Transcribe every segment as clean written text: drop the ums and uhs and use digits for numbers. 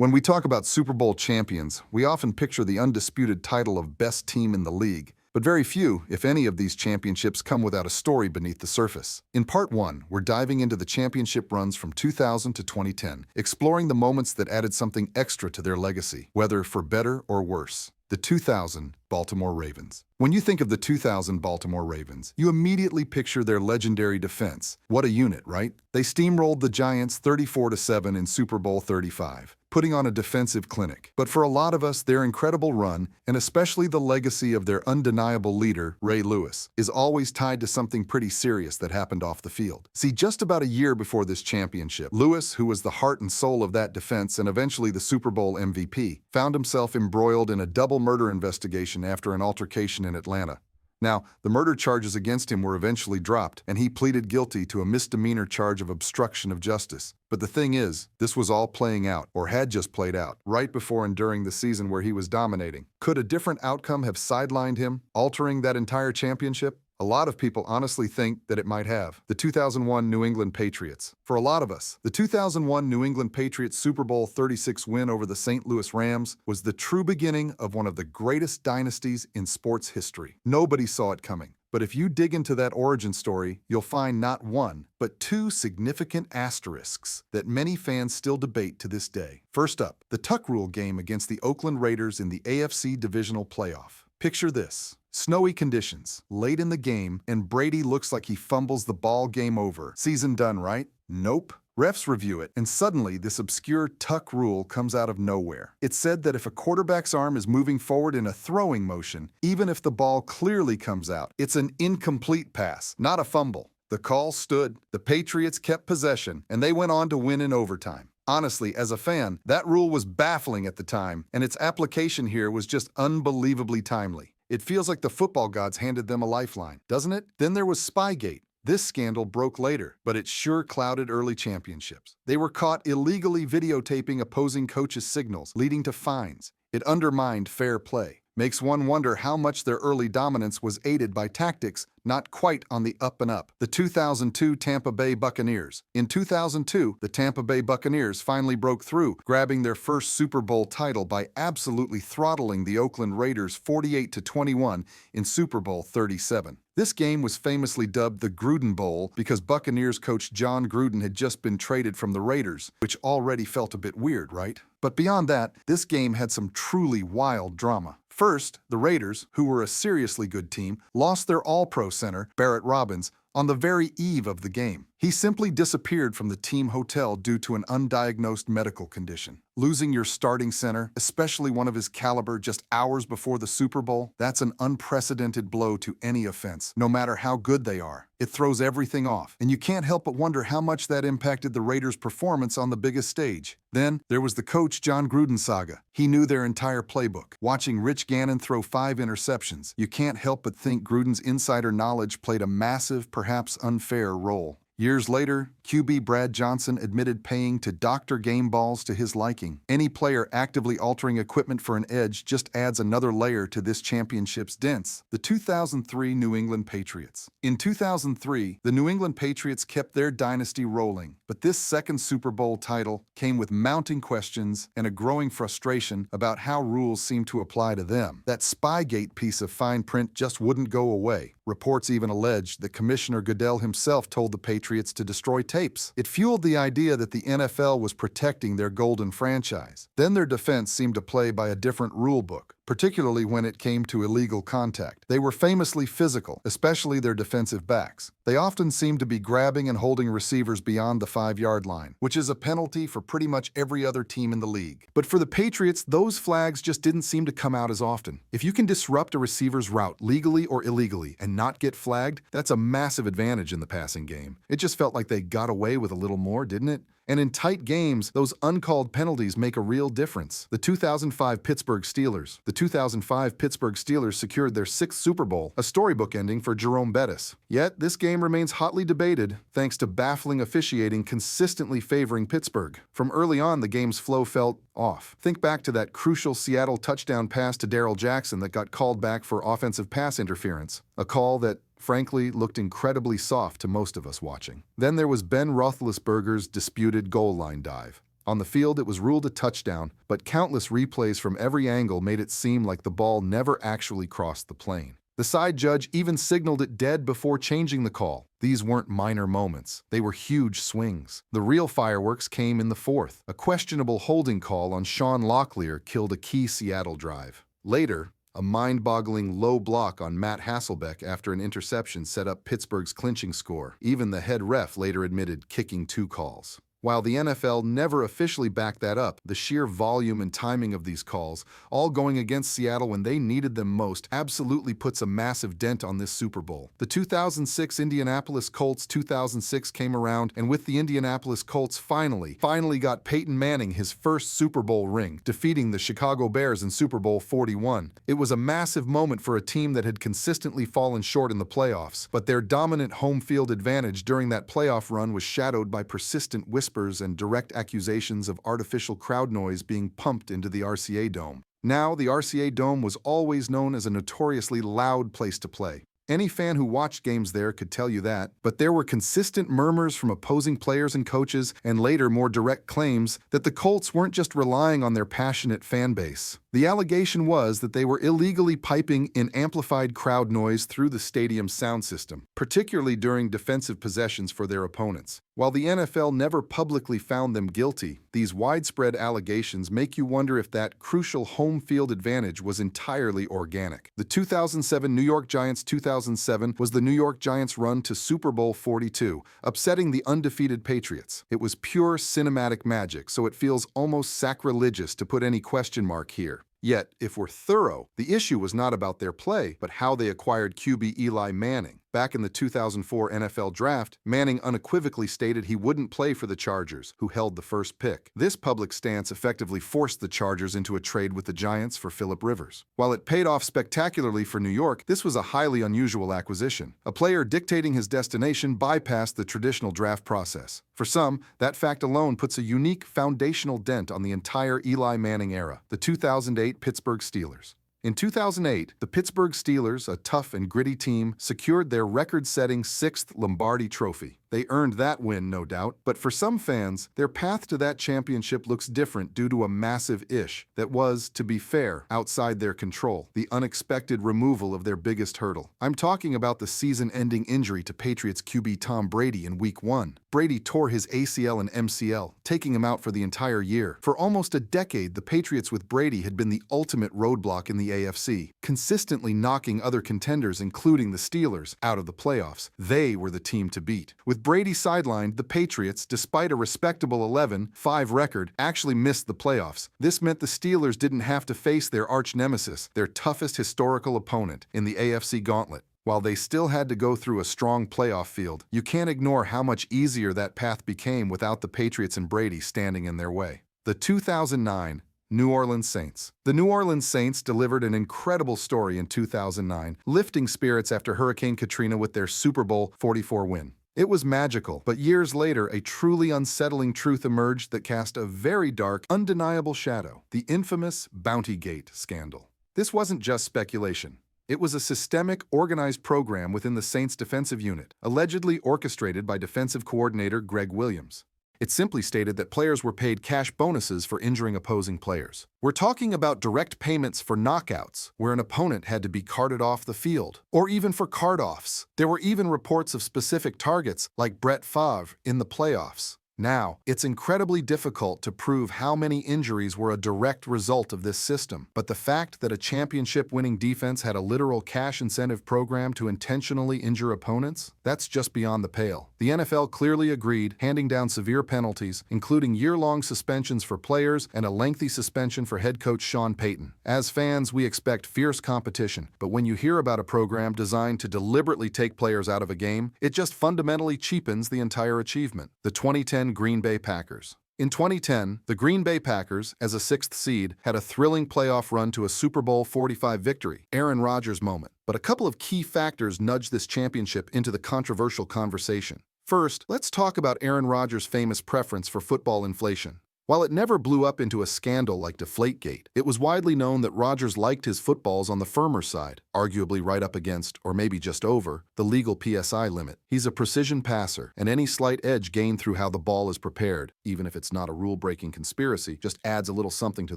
When we talk about Super Bowl champions, we often picture the undisputed title of best team in the league, but very few, if any, of these championships come without a story beneath the surface. In Part 1, we're diving into the championship runs from 2000 to 2010, exploring the moments that added something extra to their legacy, whether for better or worse. The 2000 Baltimore Ravens. When you think of the 2000 Baltimore Ravens, you immediately picture their legendary defense. What a unit, right? They steamrolled the Giants 34-7 in Super Bowl 35, putting on a defensive clinic. But for a lot of us, their incredible run, and especially the legacy of their undeniable leader, Ray Lewis, is always tied to something pretty serious that happened off the field. See, just about a year before this championship, Lewis, who was the heart and soul of that defense and eventually the Super Bowl MVP, found himself embroiled in a double murder investigation after an altercation in Atlanta. Now, the murder charges against him were eventually dropped, and he pleaded guilty to a misdemeanor charge of obstruction of justice. But the thing is, this was all playing out, or had just played out, right before and during the season where he was dominating. Could a different outcome have sidelined him, altering that entire championship? A lot of people honestly think that it might have. The 2001 New England Patriots. For a lot of us, the 2001 New England Patriots Super Bowl 36 win over the St. Louis Rams was the true beginning of one of the greatest dynasties in sports history. Nobody saw it coming. But if you dig into that origin story, you'll find not one, but two significant asterisks that many fans still debate to this day. First up, the tuck rule game against the Oakland Raiders in the AFC Divisional Playoff. Picture this. Snowy conditions, late in the game, and Brady looks like he fumbles the ball. Game over. Season done, right? Nope. Refs review it, and suddenly this obscure tuck rule comes out of nowhere. It said that if a quarterback's arm is moving forward in a throwing motion, even if the ball clearly comes out, it's an incomplete pass, not a fumble. The call stood, the Patriots kept possession, and they went on to win in overtime. Honestly, as a fan, that rule was baffling at the time, and its application here was just unbelievably timely. It feels like the football gods handed them a lifeline, doesn't it? Then there was Spygate. This scandal broke later, but it sure clouded early championships. They were caught illegally videotaping opposing coaches' signals, leading to fines. It undermined fair play. Makes one wonder how much their early dominance was aided by tactics not quite on the up and up. The 2002 Tampa Bay Buccaneers. In 2002, the Tampa Bay Buccaneers finally broke through, grabbing their first Super Bowl title by absolutely throttling the Oakland Raiders 48-21 in Super Bowl 37. This game was famously dubbed the Gruden Bowl because Buccaneers coach John Gruden had just been traded from the Raiders, which already felt a bit weird, right? But beyond that, this game had some truly wild drama. First, the Raiders, who were a seriously good team, lost their All-Pro center, Barrett Robbins, on the very eve of the game. He simply disappeared from the team hotel due to an undiagnosed medical condition. Losing your starting center, especially one of his caliber, just hours before the Super Bowl, that's an unprecedented blow to any offense, no matter how good they are. It throws everything off, and you can't help but wonder how much that impacted the Raiders' performance on the biggest stage. Then, there was the coach John Gruden saga. He knew their entire playbook. Watching Rich Gannon throw 5 interceptions, you can't help but think Gruden's insider knowledge played a massive, perhaps unfair role. Years later, QB Brad Johnson admitted paying to doctor game balls to his liking. Any player actively altering equipment for an edge just adds another layer to this championship's dents. The 2003 New England Patriots. In 2003, the New England Patriots kept their dynasty rolling, but this second Super Bowl title came with mounting questions and a growing frustration about how rules seemed to apply to them. That Spygate piece of fine print just wouldn't go away. Reports even alleged that Commissioner Goodell himself told the Patriots to destroy tapes. It fueled the idea that the NFL was protecting their golden franchise. Then their defense seemed to play by a different rule book, particularly when it came to illegal contact. They were famously physical, especially their defensive backs. They often seemed to be grabbing and holding receivers beyond the 5-yard line, which is a penalty for pretty much every other team in the league. But for the Patriots, those flags just didn't seem to come out as often. If you can disrupt a receiver's route legally or illegally and not get flagged, that's a massive advantage in the passing game. It just felt like they got away with a little more, didn't it? And in tight games, those uncalled penalties make a real difference. The 2005 Pittsburgh Steelers. The 2005 Pittsburgh Steelers secured their 6th Super Bowl, a storybook ending for Jerome Bettis. Yet, this game remains hotly debated thanks to baffling officiating consistently favoring Pittsburgh. From early on, the game's flow felt off. Think back to that crucial Seattle touchdown pass to Darrell Jackson that got called back for offensive pass interference, a call that frankly looked incredibly soft to most of us watching. Then there was Ben Roethlisberger's disputed goal line dive. On the field, it was ruled a touchdown, but countless replays from every angle made it seem like the ball never actually crossed the plane. The side judge even signaled it dead before changing the call. These weren't minor moments. They were huge swings. The real fireworks came in the fourth. A questionable holding call on Sean Locklear killed a key Seattle drive. Later, a mind-boggling low block on Matt Hasselbeck after an interception set up Pittsburgh's clinching score. Even the head ref later admitted kicking 2 calls. While the NFL never officially backed that up, the sheer volume and timing of these calls, all going against Seattle when they needed them most, absolutely puts a massive dent on this Super Bowl. The 2006 Indianapolis Colts 2006 came around, and with the Indianapolis Colts finally got Peyton Manning his first Super Bowl ring, defeating the Chicago Bears in Super Bowl 41. It was a massive moment for a team that had consistently fallen short in the playoffs, but their dominant home field advantage during that playoff run was shadowed by persistent whispers and direct accusations of artificial crowd noise being pumped into the RCA Dome. Now, the RCA Dome was always known as a notoriously loud place to play. Any fan who watched games there could tell you that, but there were consistent murmurs from opposing players and coaches, and later more direct claims that the Colts weren't just relying on their passionate fan base. The allegation was that they were illegally piping in amplified crowd noise through the stadium's sound system, particularly during defensive possessions for their opponents. While the NFL never publicly found them guilty, these widespread allegations make you wonder if that crucial home field advantage was entirely organic. The 2007 New York Giants 2007 was the New York Giants' run to Super Bowl 42, upsetting the undefeated Patriots. It was pure cinematic magic, so it feels almost sacrilegious to put any question mark here. Yet, if we're thorough, the issue was not about their play, but how they acquired QB Eli Manning. Back in the 2004 NFL Draft, Manning unequivocally stated he wouldn't play for the Chargers, who held the first pick. This public stance effectively forced the Chargers into a trade with the Giants for Phillip Rivers. While it paid off spectacularly for New York, this was a highly unusual acquisition. A player dictating his destination bypassed the traditional draft process. For some, that fact alone puts a unique foundational dent on the entire Eli Manning era. The 2008 Pittsburgh Steelers. In 2008, the Pittsburgh Steelers, a tough and gritty team, secured their record-setting 6th Lombardi Trophy. They earned that win, no doubt, but for some fans, their path to that championship looks different due to a massive issue that was, to be fair, outside their control: the unexpected removal of their biggest hurdle. I'm talking about the season-ending injury to Patriots QB Tom Brady in Week 1. Brady tore his ACL and MCL, taking him out for the entire year. For almost a decade, the Patriots with Brady had been the ultimate roadblock in the AFC, consistently knocking other contenders, including the Steelers, out of the playoffs. They were the team to beat. With Brady sidelined, the Patriots, despite a respectable 11-5 record, actually missed the playoffs. This meant the Steelers didn't have to face their arch-nemesis, their toughest historical opponent, in the AFC gauntlet. While they still had to go through a strong playoff field, you can't ignore how much easier that path became without the Patriots and Brady standing in their way. The 2009 New Orleans Saints. The New Orleans Saints delivered an incredible story in 2009, lifting spirits after Hurricane Katrina with their Super Bowl 44 win. It was magical, but years later, a truly unsettling truth emerged that cast a very dark, undeniable shadow: the infamous Bounty Gate scandal. This wasn't just speculation. It was a systemic, organized program within the Saints' defensive unit, allegedly orchestrated by defensive coordinator Greg Williams. It simply stated that players were paid cash bonuses for injuring opposing players. We're talking about direct payments for knockouts, where an opponent had to be carted off the field, or even for card-offs. There were even reports of specific targets, like Brett Favre, in the playoffs. Now, it's incredibly difficult to prove how many injuries were a direct result of this system, but the fact that a championship-winning defense had a literal cash incentive program to intentionally injure opponents, that's just beyond the pale. The NFL clearly agreed, handing down severe penalties, including year-long suspensions for players and a lengthy suspension for head coach Sean Payton. As fans, we expect fierce competition, but when you hear about a program designed to deliberately take players out of a game, it just fundamentally cheapens the entire achievement. The 2010 Green Bay Packers. In 2010, the Green Bay Packers, as a 6th seed, had a thrilling playoff run to a Super Bowl 45 victory, Aaron Rodgers' moment. But a couple of key factors nudged this championship into the controversial conversation. First, let's talk about Aaron Rodgers' famous preference for football inflation. While it never blew up into a scandal like Deflategate, it was widely known that Rodgers liked his footballs on the firmer side, arguably right up against, or maybe just over, the legal PSI limit. He's a precision passer, and any slight edge gained through how the ball is prepared, even if it's not a rule-breaking conspiracy, just adds a little something to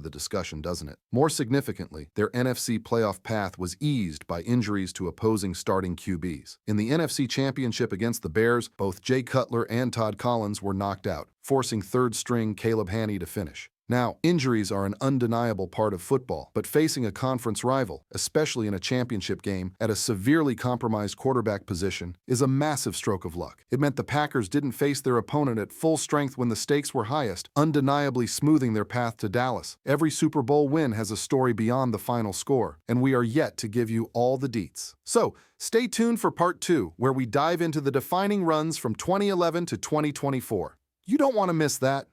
the discussion, doesn't it? More significantly, their NFC playoff path was eased by injuries to opposing starting QBs. In the NFC Championship against the Bears, both Jay Cutler and Todd Collins were knocked out, forcing third-string Caleb Haney to finish. Now, injuries are an undeniable part of football, but facing a conference rival, especially in a championship game, at a severely compromised quarterback position, is a massive stroke of luck. It meant the Packers didn't face their opponent at full strength when the stakes were highest, undeniably smoothing their path to Dallas. Every Super Bowl win has a story beyond the final score, and we are yet to give you all the deets. So, stay tuned for Part 2, where we dive into the defining runs from 2011 to 2024. You don't want to miss that.